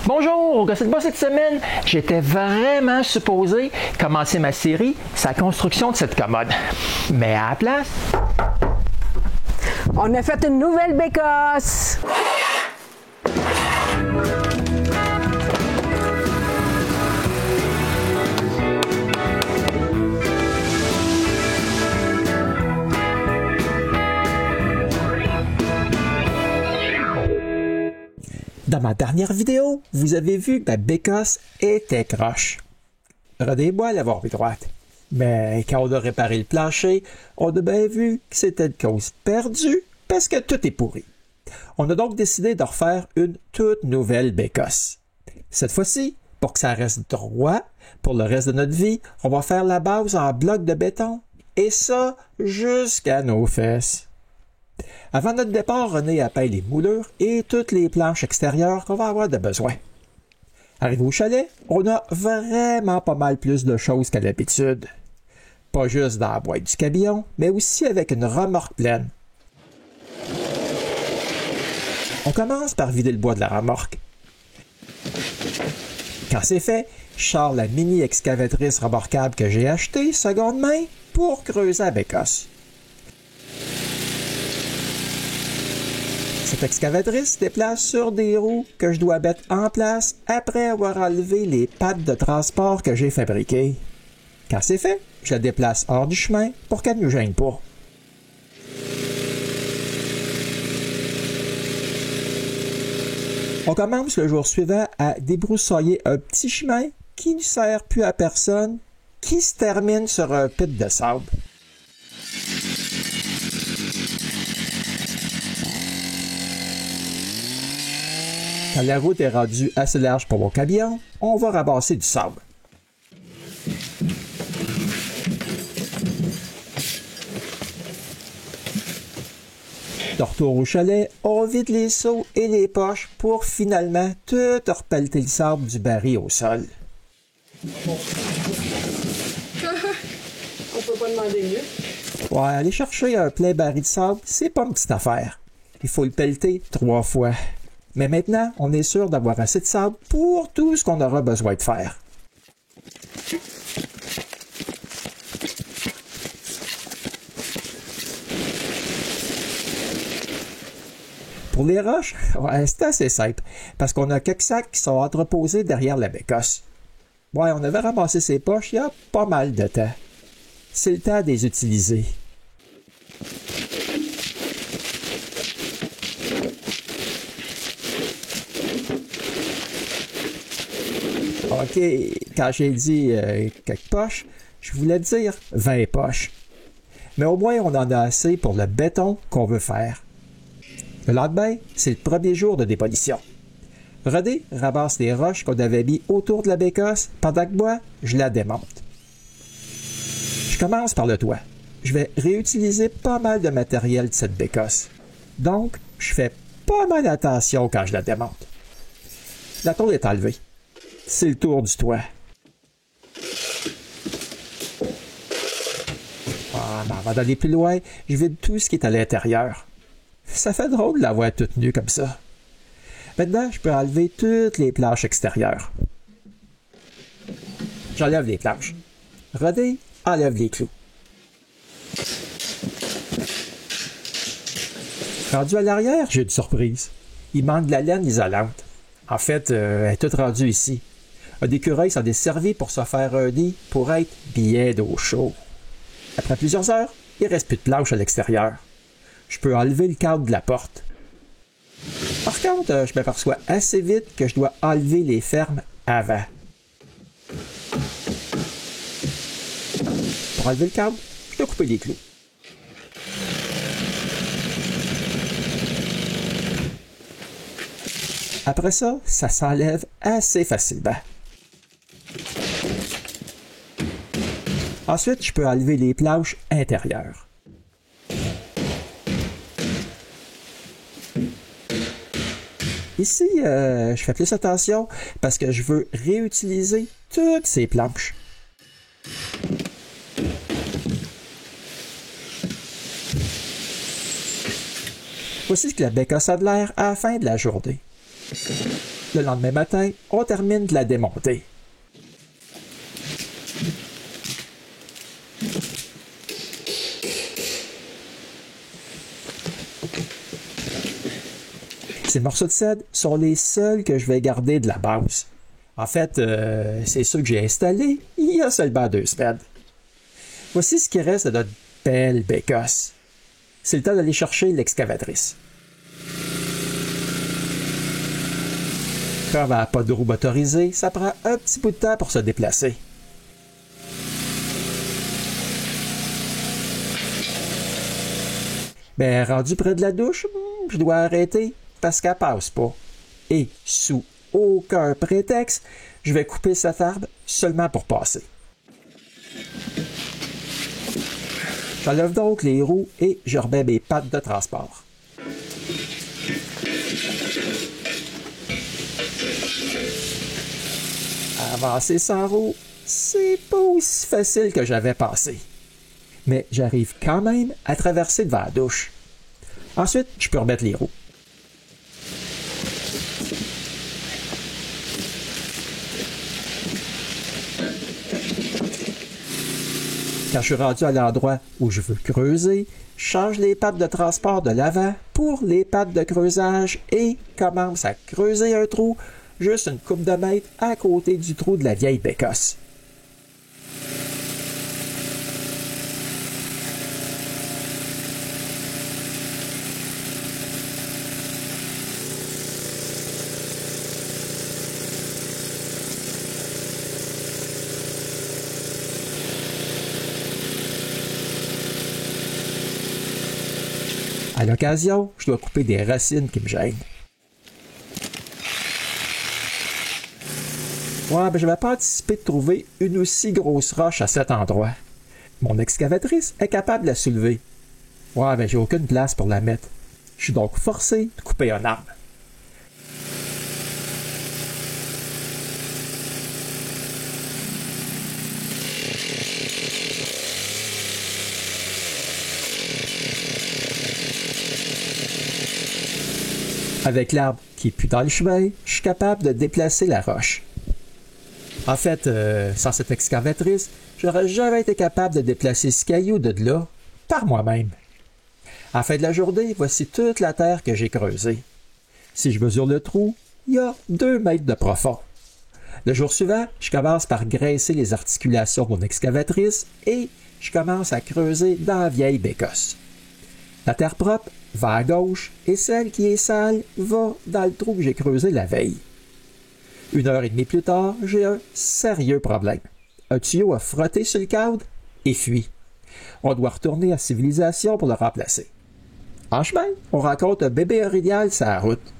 Bonjour, c'est moi cette semaine. J'étais vraiment supposé commencer ma série sur la construction de cette commode. Mais à la place... On a fait une nouvelle bécasse! Dans ma dernière vidéo, vous avez vu que ma bécasse était croche. Regardez-moi l'avoir vu droite. Mais quand on a réparé le plancher, on a bien vu que c'était une cause perdue parce que tout est pourri. On a donc décidé de refaire une toute nouvelle bécasse. Cette fois-ci, pour que ça reste droit, pour le reste de notre vie, on va faire la base en bloc de béton et ça jusqu'à nos fesses. Avant notre départ, René appelle les moulures et toutes les planches extérieures qu'on va avoir de besoin. Arrivé au chalet, on a vraiment pas mal plus de choses qu'à l'habitude. Pas juste dans la boîte du camion, mais aussi avec une remorque pleine. On commence par vider le bois de la remorque. Quand c'est fait, je sors la mini excavatrice remorquable que j'ai achetée seconde main pour creuser la bécasse. Cette excavatrice se déplace sur des roues que je dois mettre en place après avoir enlevé les pattes de transport que j'ai fabriquées. Quand c'est fait, je la déplace hors du chemin pour qu'elle ne me gêne pas. On commence le jour suivant à débroussailler un petit chemin qui ne sert plus à personne, qui se termine sur un pit de sable. Quand la route est rendue assez large pour mon camion, on va ramasser du sable. De retour au chalet, on vide les seaux et les poches pour finalement tout repelleter le sable du baril au sol. On peut pas demander mieux. Ouais, aller chercher un plein baril de sable, c'est pas une petite affaire. Il faut le pelleter 3 fois. Mais maintenant, on est sûr d'avoir assez de sable pour tout ce qu'on aura besoin de faire. Pour les roches, ouais, c'est assez simple, parce qu'on a quelques sacs qui sont entreposés derrière la bécasse. Ouais, on avait ramassé ces poches il y a pas mal de temps. C'est le temps de les utiliser. OK, quand j'ai dit quelques poches, je voulais dire 20 poches. Mais au moins, on en a assez pour le béton qu'on veut faire. Le lendemain, c'est le premier jour de démolition. René ramasse les roches qu'on avait mis autour de la bécasse, pendant que moi, je la démonte. Je commence par le toit. Je vais réutiliser pas mal de matériel de cette bécasse. Donc, je fais pas mal attention quand je la démonte. La tôle est enlevée. C'est le tour du toit. Mais avant d'aller plus loin, je vide tout ce qui est à l'intérieur. Ça fait drôle de la voir toute nue comme ça. Maintenant, je peux enlever toutes les planches extérieures. J'enlève les planches. René enlève les clous. Rendu à l'arrière, j'ai une surprise. Il manque de la laine isolante. En fait, elle est toute rendue ici. Un écureuil s'en est servi pour se faire un nid pour être bien au chaud. Après plusieurs heures, il ne reste plus de planches à l'extérieur. Je peux enlever le cadre de la porte. Par contre, je m'aperçois assez vite que je dois enlever les fermes avant. Pour enlever le cadre, je dois couper les clous. Après ça, ça s'enlève assez facilement. Ensuite, je peux enlever les planches intérieures. Ici, je fais plus attention parce que je veux réutiliser toutes ces planches. Voici ce que la bécasse a de l'air à la fin de la journée. Le lendemain matin, on termine de la démonter. Ces morceaux de cèdre sont les seuls que je vais garder de la base. En fait, c'est ceux que j'ai installés il y a seulement 2 semaines. Voici ce qui reste de notre belle bécosse. C'est le temps d'aller chercher l'excavatrice. Comme elle n'a pas de roue motorisée, ça prend un petit bout de temps pour se déplacer. Mais rendu près de la douche, je dois arrêter parce qu'elle passe pas. Et sous aucun prétexte, je vais couper cette arbre seulement pour passer. J'enlève donc les roues et je remets mes pattes de transport. Avancer sans roues, c'est pas aussi facile que j'avais pensé. Mais j'arrive quand même à traverser devant la douche. Ensuite, je peux remettre les roues. Quand je suis rendu à l'endroit où je veux creuser, je change les pattes de transport de l'avant pour les pattes de creusage et commence à creuser un trou juste une couple de mètres à côté du trou de la vieille bécosse. À l'occasion, je dois couper des racines qui me gênent. Ouais, je n'avais pas anticipé de trouver une aussi grosse roche à cet endroit. Mon excavatrice est capable de la soulever. Ouais, j'ai aucune place pour la mettre. Je suis donc forcé de couper un arbre. Avec l'arbre qui est plus dans le chemin, je suis capable de déplacer la roche. En fait, sans cette excavatrice, j'aurais jamais été capable de déplacer ce caillou de là par moi-même. À la fin de la journée, voici toute la terre que j'ai creusée. Si je mesure le trou, il y a 2 mètres de profond. Le jour suivant, je commence par graisser les articulations de mon excavatrice et je commence à creuser dans la vieille bécosse. La terre propre va à gauche et celle qui est sale va dans le trou que j'ai creusé la veille. 1h30 plus tard, j'ai un sérieux problème. Un tuyau a frotté sur le cadre et fui. On doit retourner à civilisation pour le remplacer. En chemin, on rencontre un bébé orignal sur la route.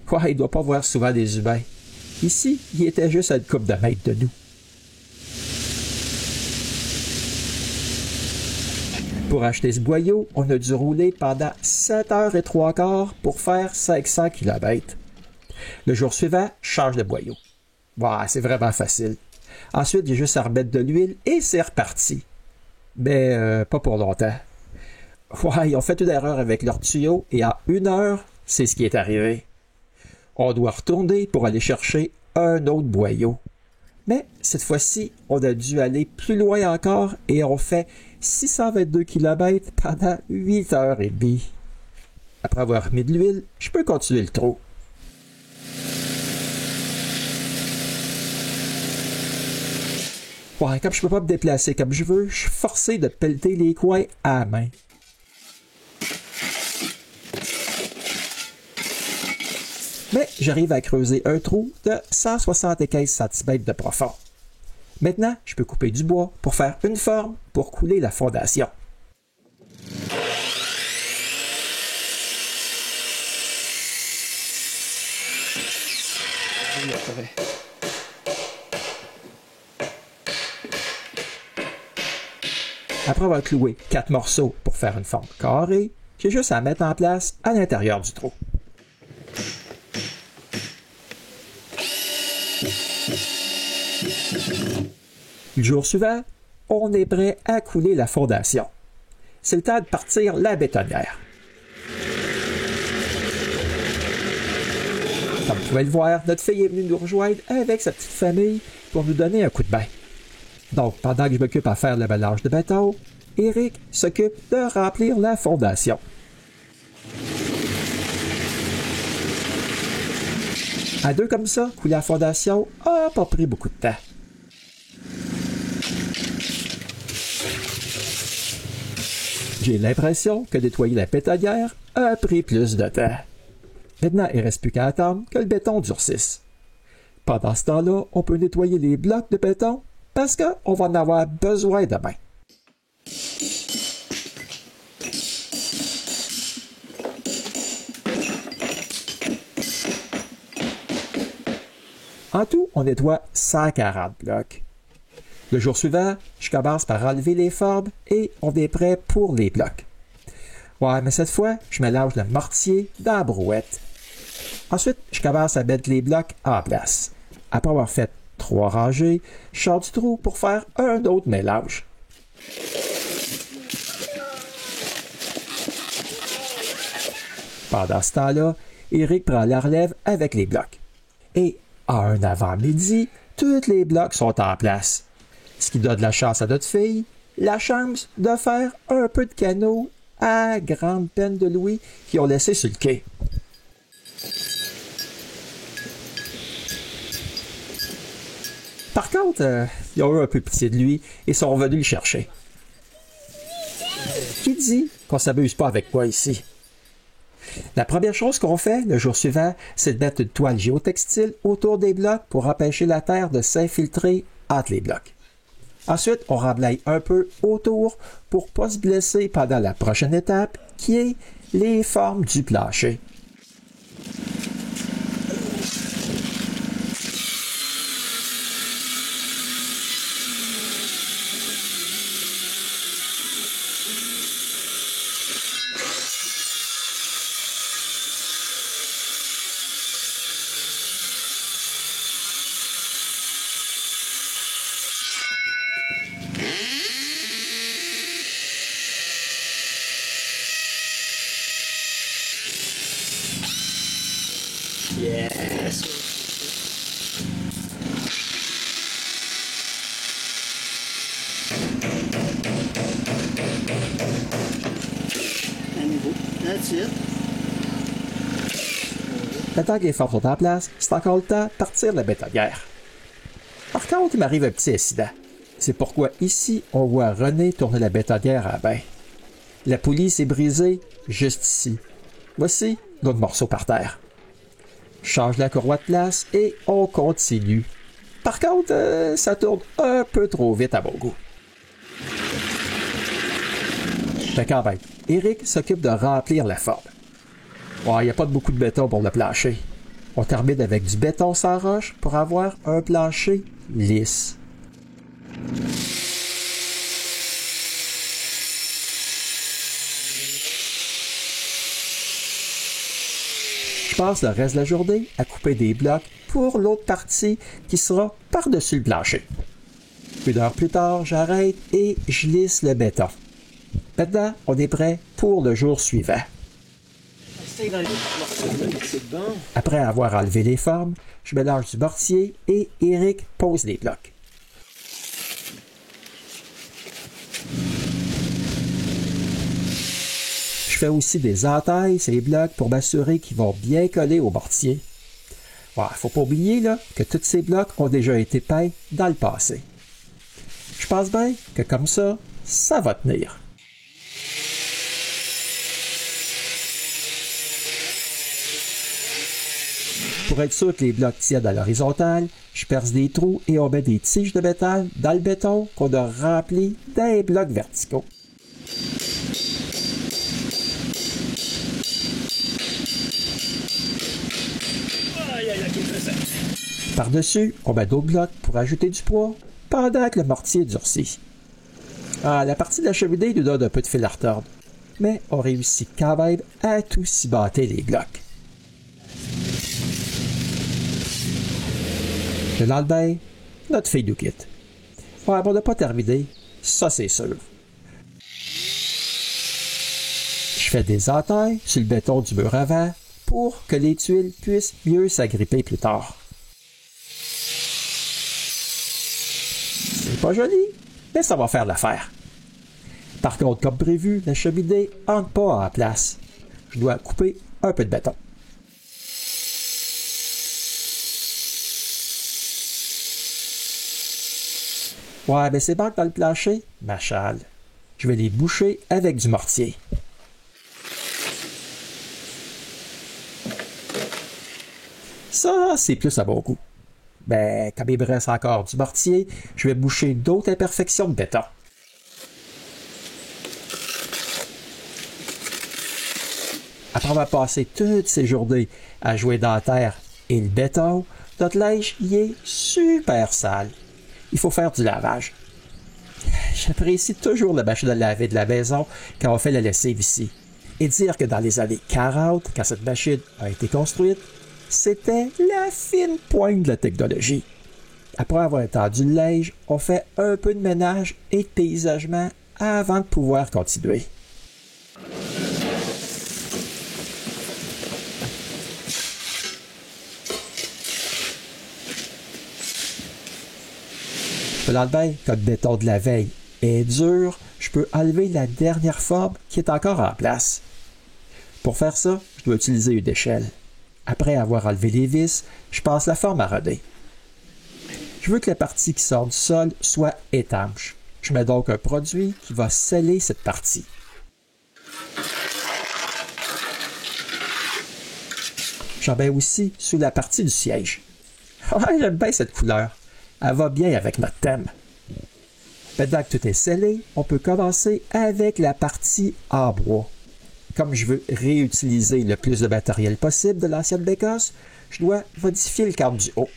Ouais, il ne doit pas voir souvent des humains. Ici, il était juste à une couple de mètres de nous. Pour acheter ce boyau, on a dû rouler pendant 7h15 pour faire 500 km. Le jour suivant, je change de boyau. Ouais, c'est vraiment facile. Ensuite, j'ai juste à remettre de l'huile et c'est reparti. Mais pas pour longtemps. Ouais, ils ont fait une erreur avec leur tuyau et en 1 heure, c'est ce qui est arrivé. On doit retourner pour aller chercher un autre boyau. Mais cette fois-ci, on a dû aller plus loin encore et on fait 622 km pendant 8h30. Après avoir mis de l'huile, je peux continuer le trou. Ouais, comme je peux pas me déplacer comme je veux, je suis forcé de pelleter les coins à la main. Mais j'arrive à creuser un trou de 175 cm de profond. Maintenant, je peux couper du bois pour faire une forme pour couler la fondation. Après avoir cloué 4 morceaux pour faire une forme carrée, j'ai juste à mettre en place à l'intérieur du trou. Le jour suivant, on est prêt à couler la fondation. C'est le temps de partir la bétonnière. Comme pouvez le voir, notre fille est venue nous rejoindre avec sa petite famille pour nous donner un coup de bain. Donc, pendant que je m'occupe à faire le mélange de béton, Eric s'occupe de remplir la fondation. À deux comme ça, couler la fondation a pas pris beaucoup de temps. J'ai l'impression que nettoyer la bétonnière a pris plus de temps. Maintenant, il ne reste plus qu'à attendre que le béton durcisse. Pendant ce temps-là, on peut nettoyer les blocs de béton parce qu'on va en avoir besoin demain. En tout, on nettoie 140 blocs. Le jour suivant, je commence par enlever les formes et on est prêt pour les blocs. Ouais, mais cette fois, je mélange le mortier dans la brouette. Ensuite, je commence à mettre les blocs en place. Après avoir fait 3 rangées, je sors du trou pour faire un autre mélange. Pendant ce temps-là, Eric prend la relève avec les blocs. Et à un avant-midi, tous les blocs sont en place. Ce qui donne la chance à notre fille, la chance de faire un peu de canot à grande peine de Louis qui ont laissé sur le quai. Par contre, ils ont eu un peu pitié de lui et sont revenus le chercher. Qui dit qu'on s'amuse pas avec moi ici? La première chose qu'on fait le jour suivant, c'est de mettre une toile géotextile autour des blocs pour empêcher la terre de s'infiltrer entre les blocs. Ensuite, on remblaye un peu autour pour ne pas se blesser pendant la prochaine étape, qui est les formes du plancher. Yes! À nouveau. That's it. Maintenant que les formes sont en place, c'est encore le temps de partir la bétonnière. Par contre, il m'arrive un petit incident. C'est pourquoi ici, on voit René tourner la bétonnière à bain. La poulie s'est brisée juste ici. Voici notre morceau par terre. Je change la courroie de place et on continue. Par contre, ça tourne un peu trop vite à mon goût. Mais quand même, Eric s'occupe de remplir la forme. Il n'y a pas beaucoup de béton pour le plancher. On termine avec du béton sans roche pour avoir un plancher lisse. Je passe le reste de la journée à couper des blocs pour l'autre partie qui sera par-dessus le plancher. Une heure plus tard, j'arrête et je lisse le béton. Maintenant, on est prêt pour le jour suivant. Après avoir enlevé les formes, je mélange du mortier et Eric pose les blocs. Je fais aussi des entailles sur les blocs pour m'assurer qu'ils vont bien coller au mortier. Faut pas oublier là, que tous ces blocs ont déjà été peints dans le passé. Je pense bien que comme ça va tenir. Pour être sûr que les blocs tiennent à l'horizontale, je perce des trous et on met des tiges de métal dans le béton qu'on a rempli des blocs verticaux. Par-dessus, on met d'autres blocs pour ajouter du poids pendant que le mortier durcit. La partie de la cheminée nous donne un peu de fil à retordre, mais on réussit quand même à tout cibater les blocs. Le lendemain, notre fille nous quitte. On n'a pas terminé, ça c'est sûr. Je fais des entailles sur le béton du mur avant pour que les tuiles puissent mieux s'agripper plus tard. C'est pas joli, mais ça va faire l'affaire. Par contre, comme prévu, la cheminée entre pas en place. Je dois couper un peu de béton. Ouais, ben c'est bon dans le plancher, ma chale. Je vais les boucher avec du mortier. Ça, c'est plus à bon goût. Ben, comme il me reste encore du mortier, je vais boucher d'autres imperfections de béton. Après avoir passé toutes ces journées à jouer dans la terre et le béton, notre linge y est super sale. Il faut faire du lavage. J'apprécie toujours la machine à laver de la maison quand on fait la lessive ici. Et dire que dans les années 40, quand cette machine a été construite, c'était la fine pointe de la technologie. Après avoir étendu le linge, on fait un peu de ménage et de paysagement avant de pouvoir continuer. Le lendemain, comme le béton de la veille est dur, je peux enlever la dernière forme qui est encore en place. Pour faire ça, je dois utiliser une échelle. Après avoir enlevé les vis, je passe la forme à roder. Je veux que la partie qui sort du sol soit étanche. Je mets donc un produit qui va sceller cette partie. J'en mets aussi sous la partie du siège. Ouais, j'aime bien cette couleur. Elle va bien avec notre thème. Maintenant que tout est scellé, on peut commencer avec la partie en bois. Comme je veux réutiliser le plus de matériel possible de l'ancienne bécasse, je dois modifier le cadre du haut.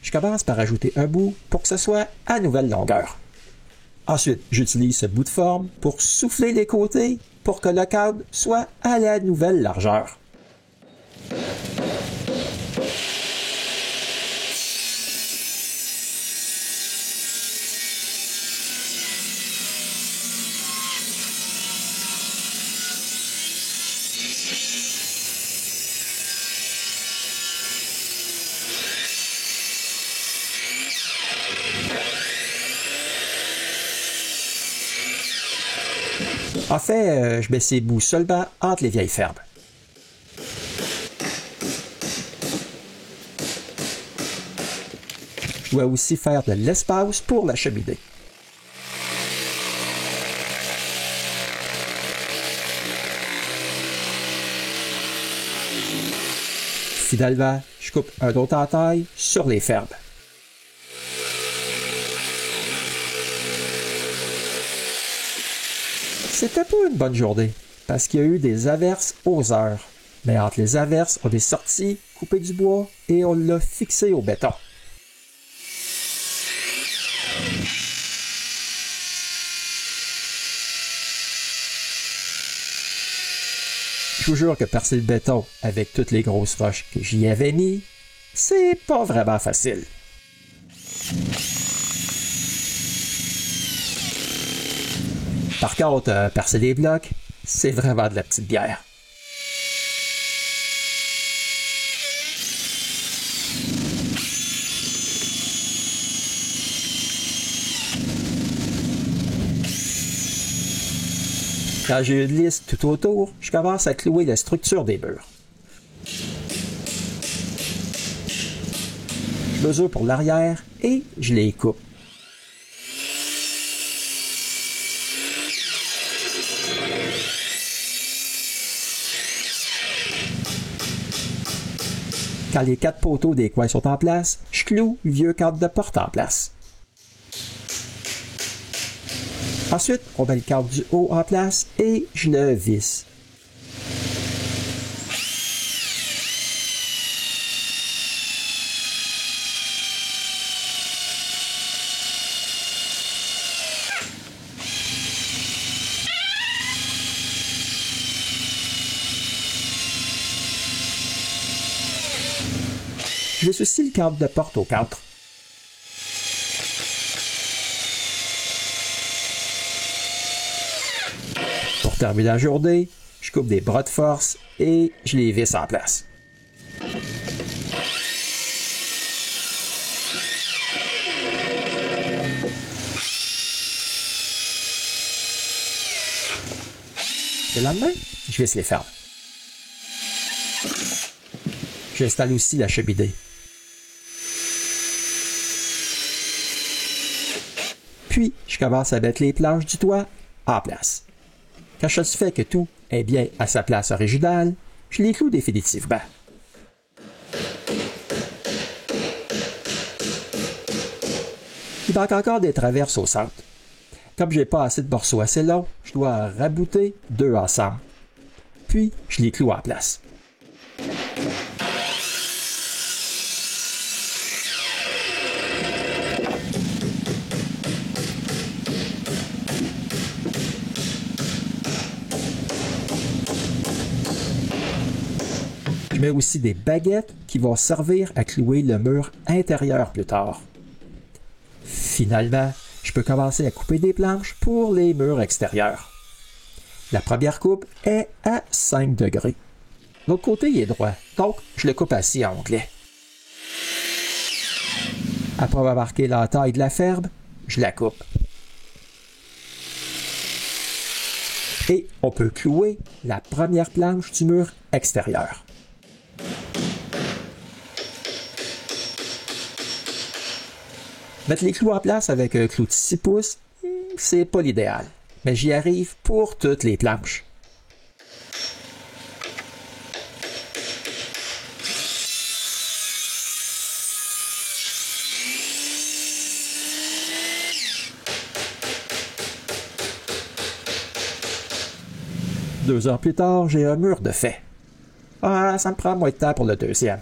Je commence par ajouter un bout pour que ce soit à nouvelle longueur. Ensuite, j'utilise ce bout de forme pour souffler les côtés pour que le cadre soit à la nouvelle largeur. En fait, je mets ces bouts seulement entre les vieilles fermes. Je dois aussi faire de l'espace pour la cheminée. Finalement, je coupe un autre entaille sur les fermes. C'était pas une bonne journée, parce qu'il y a eu des averses aux heures. Mais entre les averses, on est sorti, coupé du bois et on l'a fixé au béton. Je vous jure que percer le béton avec toutes les grosses roches que j'y avais mis, c'est pas vraiment facile. Par contre, percer les blocs, c'est vraiment de la petite bière. Quand j'ai une liste tout autour, je commence à clouer la structure des murs. Je mesure pour l'arrière et je les coupe. Quand les 4 poteaux des coins sont en place, je cloue le vieux cadre de porte en place. Ensuite, on met le cadre du haut en place et je le visse. Je visse aussi le cadre de porte au cadre. Pour terminer la journée, je coupe des bras de force et je les visse en place. Le lendemain, je visse les fermes. J'installe aussi la cheminée. Puis, je commence à mettre les planches du toit en place. Quand je suis fait que tout est bien à sa place originale, je les cloue définitivement. Il manque encore des traverses au centre. Comme j'ai pas assez de morceaux assez longs, je dois en rabouter 2 ensemble. Puis, je les cloue en place. Je mets aussi des baguettes qui vont servir à clouer le mur intérieur plus tard. Finalement, je peux commencer à couper des planches pour les murs extérieurs. La première coupe est à 5 degrés. L'autre côté il est droit, donc je le coupe à scie à onglet. Après avoir marqué la taille de la ferme, je la coupe. Et on peut clouer la première planche du mur extérieur. Mettre les clous en place avec un clou de 6 pouces, c'est pas l'idéal, mais j'y arrive pour toutes les planches. Deux heures plus tard, j'ai un mur de fait. Ah, ça me prend moins de temps pour le deuxième.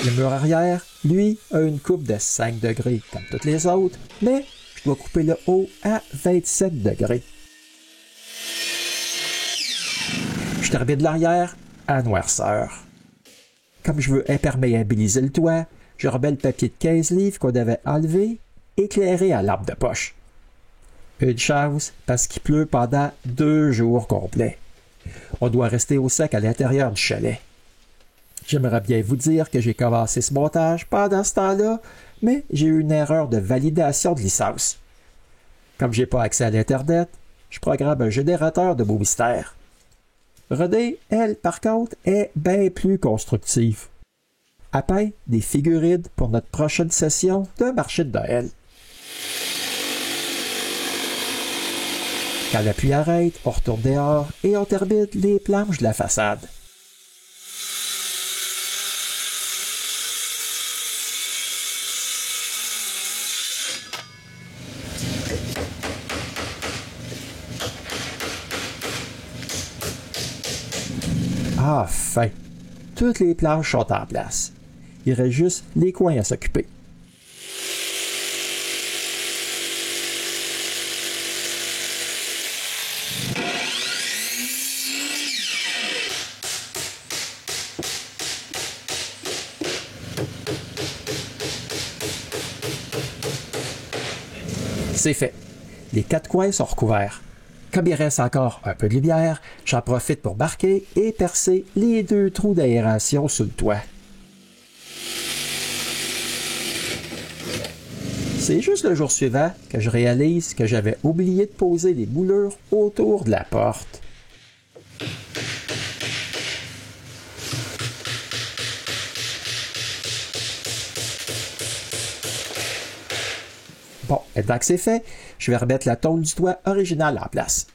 Le mur arrière, lui, a une coupe de 5 degrés comme toutes les autres, mais je dois couper le haut à 27 degrés. Je termine l'arrière à noirceur. Comme je veux imperméabiliser le toit, je remets le papier de 15 livres qu'on avait enlevé, éclairé à lampe de poche. Une chance parce qu'il pleut pendant 2 jours complets. On doit rester au sec à l'intérieur du chalet. J'aimerais bien vous dire que j'ai commencé ce montage pendant ce temps-là, mais j'ai eu une erreur de validation de licence. Comme j'ai pas accès à l'Internet, je programme un générateur de mots mystères. Renée, elle, par contre, est bien plus constructive. Elle peint des figurines pour notre prochaine session de marché de Noël. Quand la pluie arrête, on retourne dehors et on termine les planches de la façade. Enfin, toutes les planches sont en place. Il reste juste les coins à s'occuper. C'est fait. Les 4 coins sont recouverts. Comme il reste encore un peu de lumière, j'en profite pour marquer et percer les 2 trous d'aération sous le toit. C'est juste le jour suivant que je réalise que j'avais oublié de poser les moulures autour de la porte. Bon, maintenant que c'est fait, je vais remettre la tôle du toit originale en place.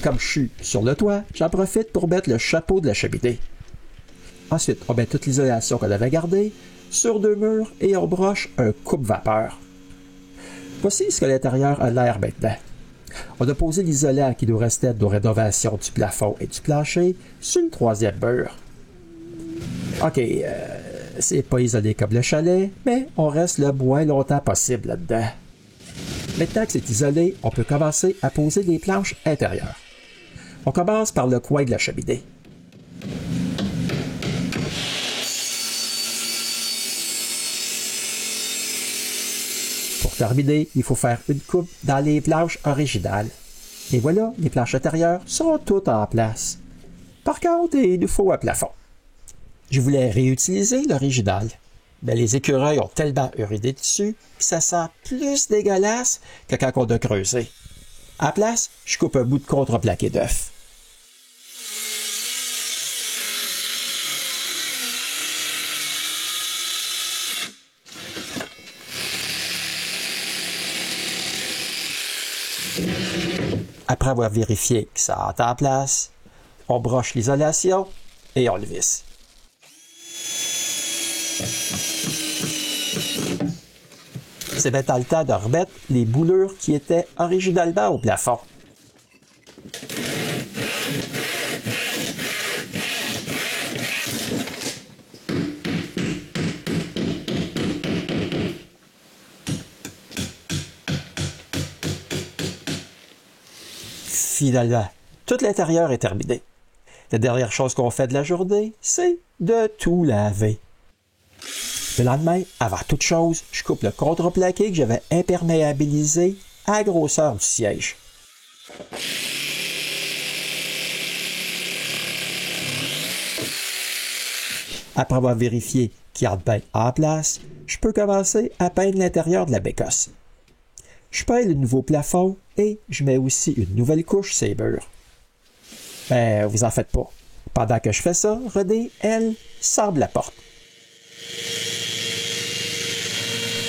Comme je suis sur le toit, j'en profite pour mettre le chapeau de la cheminée. Ensuite, on met toute l'isolation qu'on avait gardée sur 2 murs et on broche un coupe-vapeur. Voici ce que l'intérieur a l'air maintenant. On a posé l'isolant qui nous restait de nos rénovations du plafond et du plancher sur le 3e mur. OK, c'est pas isolé comme le chalet, mais on reste le moins longtemps possible là-dedans. Maintenant que c'est isolé, on peut commencer à poser les planches intérieures. On commence par le coin de la cheminée. Pour terminer, il faut faire une coupe dans les planches originales. Et voilà, les planches intérieures sont toutes en place. Par contre, il nous faut un plafond. Je voulais réutiliser l'original. Mais les écureuils ont tellement uriné dessus que ça sent plus dégueulasse que quand on a creusé. À la place, je coupe un bout de contreplaqué d'œuf. Après avoir vérifié que ça entre en place, on broche l'isolation et on le visse. C'est maintenant le temps de remettre les boulures qui étaient originalement au plafond. Finalement, tout l'intérieur est terminé. La dernière chose qu'on fait de la journée, c'est de tout laver. Le lendemain, avant toute chose, je coupe le contreplaqué que j'avais imperméabilisé à la grosseur du siège. Après avoir vérifié qu'il entre bien en place, je peux commencer à peindre l'intérieur de la bécosse. Je peins le nouveau plafond et je mets aussi une nouvelle couche sur les murs. Mais vous en faites pas. Pendant que je fais ça, Renée, elle, sable la porte.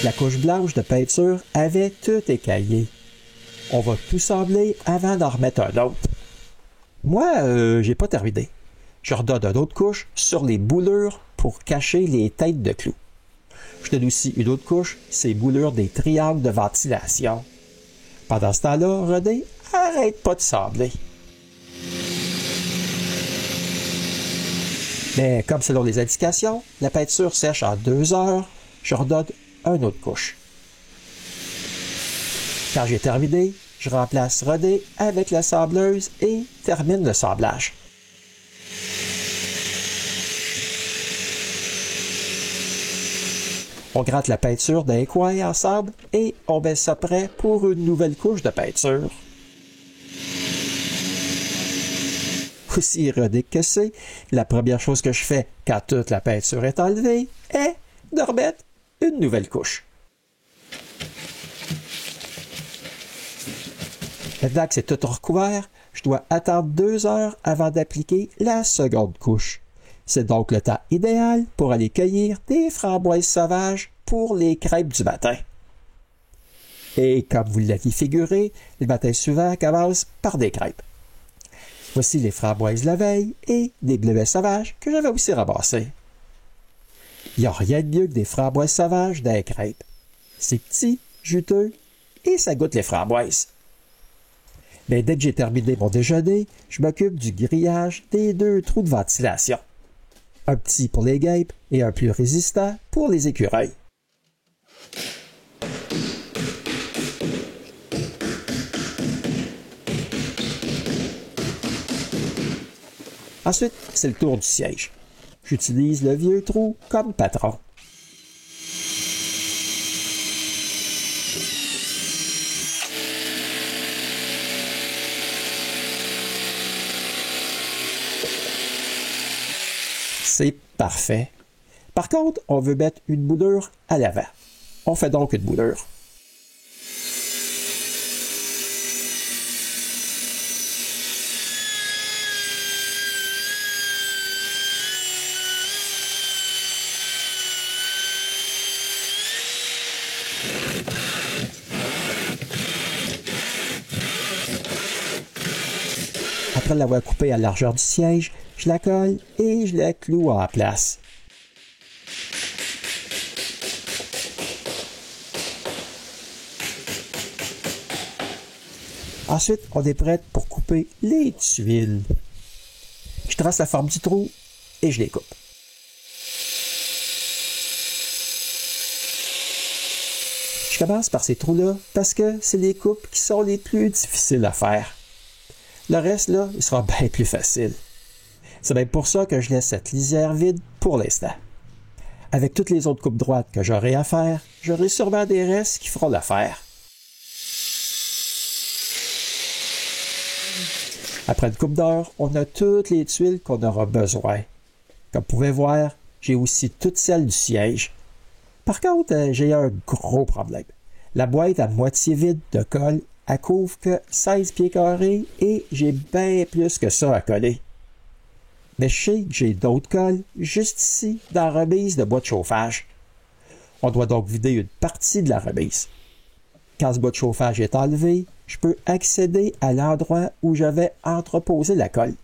La couche blanche de peinture avait tout écaillé. On va tout sabler avant d'en remettre un autre. Moi, j'ai pas terminé. Je redonne une autre couche sur les boulures pour cacher les têtes de clous. Je donne aussi une autre couche, ces boulures des triangles de ventilation. Pendant ce temps-là, Renée, arrête pas de sabler. Mais comme selon les indications, la peinture sèche en 2 heures, je redonne une autre couche. Quand j'ai terminé, je remplace Renée avec la sableuse et termine le sablage. On gratte la peinture d'un coin ensemble et on met ça prêt pour une nouvelle couche de peinture. Aussi ironique que c'est, la première chose que je fais quand toute la peinture est enlevée est de remettre une nouvelle couche. Maintenant que c'est tout recouvert, je dois attendre 2 heures avant d'appliquer la seconde couche. C'est donc le temps idéal pour aller cueillir des framboises sauvages pour les crêpes du matin. Et comme vous l'aviez figuré, le matin suivant commence par des crêpes. Voici les framboises la veille et des bleuets sauvages que j'avais aussi ramassés. Il n'y a rien de mieux que des framboises sauvages dans les crêpes. C'est petit, juteux et ça goûte les framboises. Mais dès que j'ai terminé mon déjeuner, je m'occupe du grillage des 2 trous de ventilation. Un petit pour les guêpes et un plus résistant pour les écureuils. Ensuite, c'est le tour du siège. J'utilise le vieux trou comme patron. C'est parfait. Par contre, on veut mettre une boulure à l'avant. On fait donc une boulure. Après l'avoir coupée à la largeur du siège, je la colle et je la cloue en place. Ensuite, on est prêt pour couper les tuiles. Je trace la forme du trou et je les coupe. Je commence par ces trous-là parce que c'est les coupes qui sont les plus difficiles à faire. Le reste, là, il sera bien plus facile. C'est bien pour ça que je laisse cette lisière vide pour l'instant. Avec toutes les autres coupes droites que j'aurai à faire, j'aurai sûrement des restes qui feront l'affaire. Après une coupe d'heure, on a toutes les tuiles qu'on aura besoin. Comme vous pouvez voir, j'ai aussi toutes celles du siège. Par contre, j'ai un gros problème. La boîte à moitié vide de colle, elle couvre que 16 pieds carrés et j'ai bien plus que ça à coller. Mais je sais que j'ai d'autres colles juste ici dans la remise de bois de chauffage. On doit donc vider une partie de la remise. Quand ce bois de chauffage est enlevé, je peux accéder à l'endroit où j'avais entreposé la colle.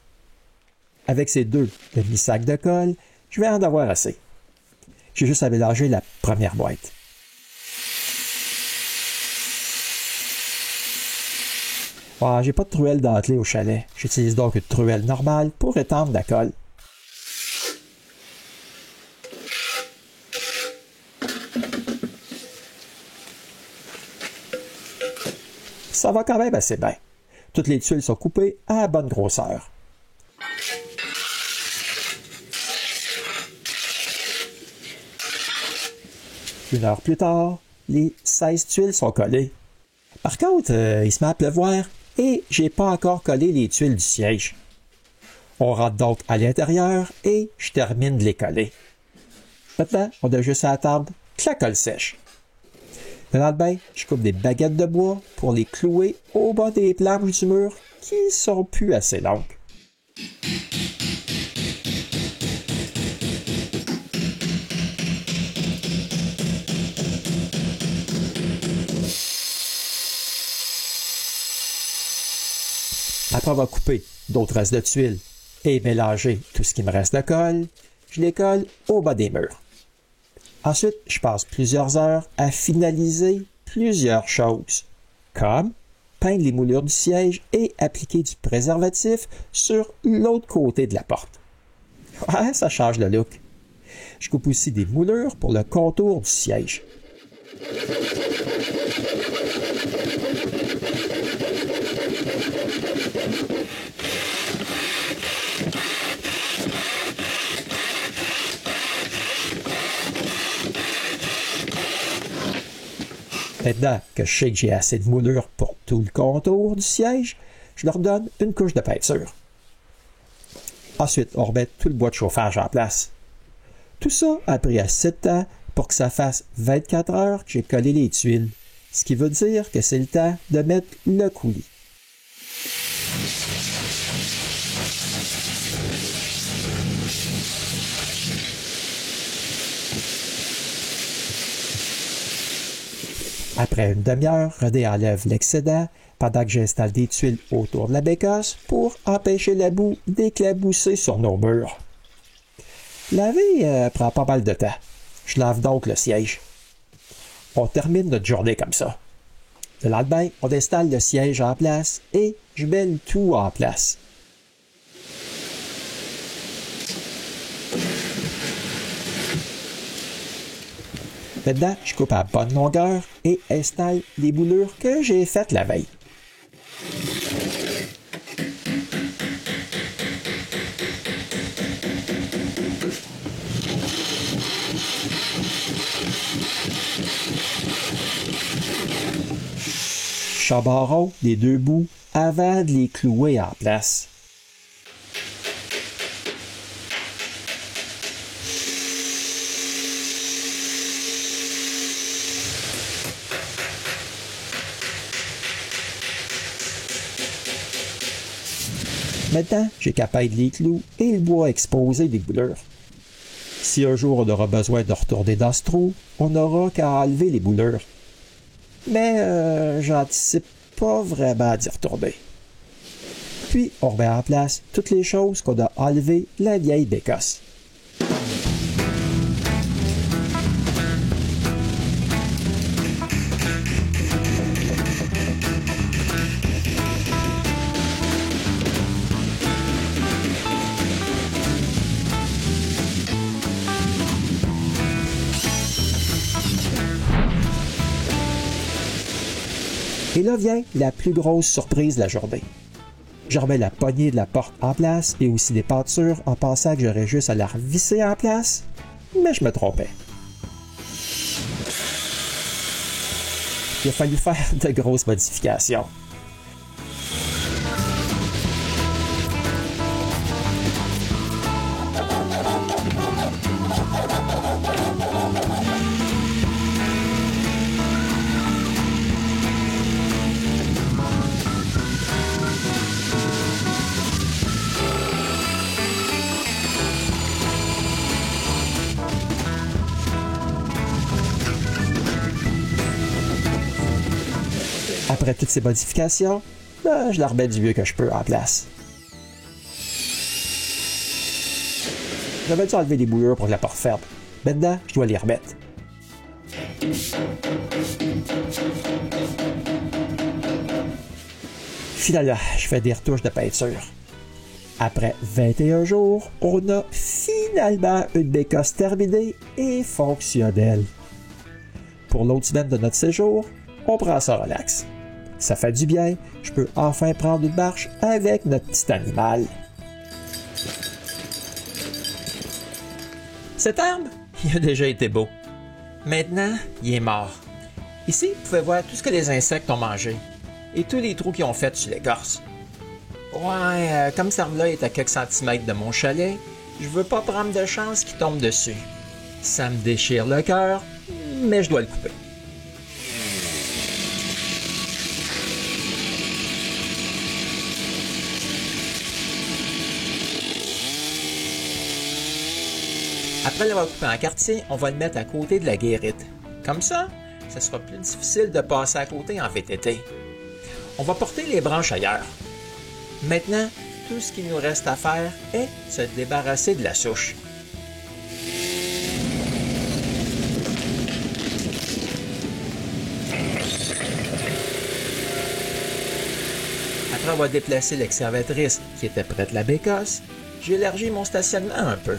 Avec ces deux demi-sacs de colle, je vais en avoir assez. J'ai juste à mélanger la première boîte. Ah, j'ai pas de truelle dentelée au chalet. J'utilise donc une truelle normale pour étendre la colle. Ça va quand même assez bien. Toutes les tuiles sont coupées à la bonne grosseur. Une heure plus tard, les 16 tuiles sont collées. Par contre, il se met à pleuvoir et j'ai pas encore collé les tuiles du siège. On rentre donc à l'intérieur et je termine de les coller. Maintenant, on a juste à attendre que la colle sèche. Dans le bain, je coupe des baguettes de bois pour les clouer au bas des planches du mur qui sont plus assez longues. Après avoir coupé d'autres restes de tuiles et mélangé tout ce qui me reste de colle, je les colle au bas des murs. Ensuite, je passe plusieurs heures à finaliser plusieurs choses, comme peindre les moulures du siège et appliquer du préservatif sur l'autre côté de la porte. Ouais, ça change le look. Je coupe aussi des moulures pour le contour du siège. Maintenant que je sais que j'ai assez de moulure pour tout le contour du siège, je leur donne une couche de peinture. Ensuite, on remet tout le bois de chauffage en place. Tout ça a pris assez de temps pour que ça fasse 24 heures que j'ai collé les tuiles, ce qui veut dire que c'est le temps de mettre le coulis. Après une demi-heure, René enlève l'excédent pendant que j'installe des tuiles autour de la bécasse pour empêcher la boue d'éclabousser sur nos murs. Laver prend pas mal de temps. Je lave donc le siège. On termine notre journée comme ça. Le lendemain, on installe le siège en place et je mets le tout en place. Maintenant, je coupe à bonne longueur et installe les moulures que j'ai faites la veille. Je chabaronne les deux bouts avant de les clouer en place. Maintenant, j'ai qu'à peindre les clous et le bois exposé des boulures. Si un jour on aura besoin de retourner dans ce trou, on n'aura qu'à enlever les boulures. Mais j'anticipe pas vraiment d'y retourner. Puis, on remet en place toutes les choses qu'on a enlevées la vieille bécasse. Et là vient la plus grosse surprise de la journée. Je remets la poignée de la porte en place et aussi les pentures en pensant que j'aurais juste à la revisser en place, mais je me trompais. Il a fallu faire de grosses modifications. Après toutes ces modifications, ben, je la remets du mieux que je peux en place. J'avais dû enlever les bouillures pour que la porte ferme. Maintenant, je dois les remettre. Finalement, je fais des retouches de peinture. Après 21 jours, on a finalement une bécasse terminée et fonctionnelle. Pour l'autre semaine de notre séjour, on prend ça relax. Ça fait du bien, je peux enfin prendre une marche avec notre petit animal. Cet arbre, il a déjà été beau. Maintenant, il est mort. Ici, vous pouvez voir tout ce que les insectes ont mangé et tous les trous qu'ils ont fait sur l'écorce. Ouais, comme cet arbre-là est à quelques centimètres de mon chalet, je veux pas prendre de chance qu'il tombe dessus. Ça me déchire le cœur, mais je dois le couper. Après l'avoir coupé en quartier, on va le mettre à côté de la guérite. Comme ça sera plus difficile de passer à côté en VTT. On va porter les branches ailleurs. Maintenant, tout ce qu'il nous reste à faire est se débarrasser de la souche. Après avoir déplacé l'excavatrice qui était près de la bécasse, j'ai élargi mon stationnement un peu.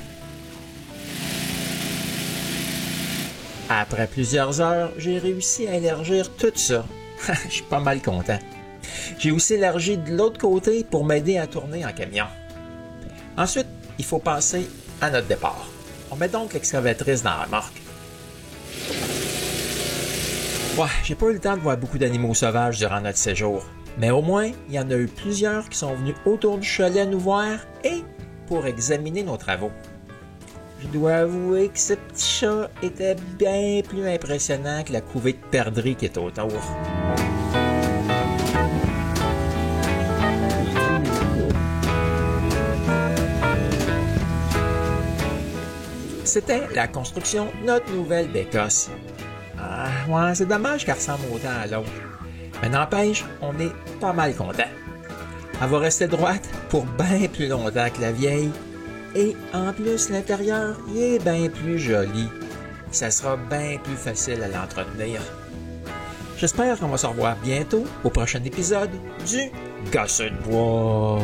Après plusieurs heures, j'ai réussi à élargir tout ça. Je suis pas mal content. J'ai aussi élargi de l'autre côté pour m'aider à tourner en camion. Ensuite, il faut passer à notre départ. On met donc l'excavatrice dans la remorque. Ouais, j'ai pas eu le temps de voir beaucoup d'animaux sauvages durant notre séjour, mais au moins, il y en a eu plusieurs qui sont venus autour du chalet nous voir et pour examiner nos travaux. Je dois avouer que ce petit chat était bien plus impressionnant que la couvée de perdrix qui est autour. C'était la construction de notre nouvelle bécasse. Ah, ouais, c'est dommage qu'elle ressemble autant à l'autre. Mais n'empêche, on est pas mal content. Elle va rester droite pour bien plus longtemps que la vieille. Et en plus, l'intérieur, il est bien plus joli. Ça sera bien plus facile à l'entretenir. J'espère qu'on va se revoir bientôt au prochain épisode du Gosseux de bois.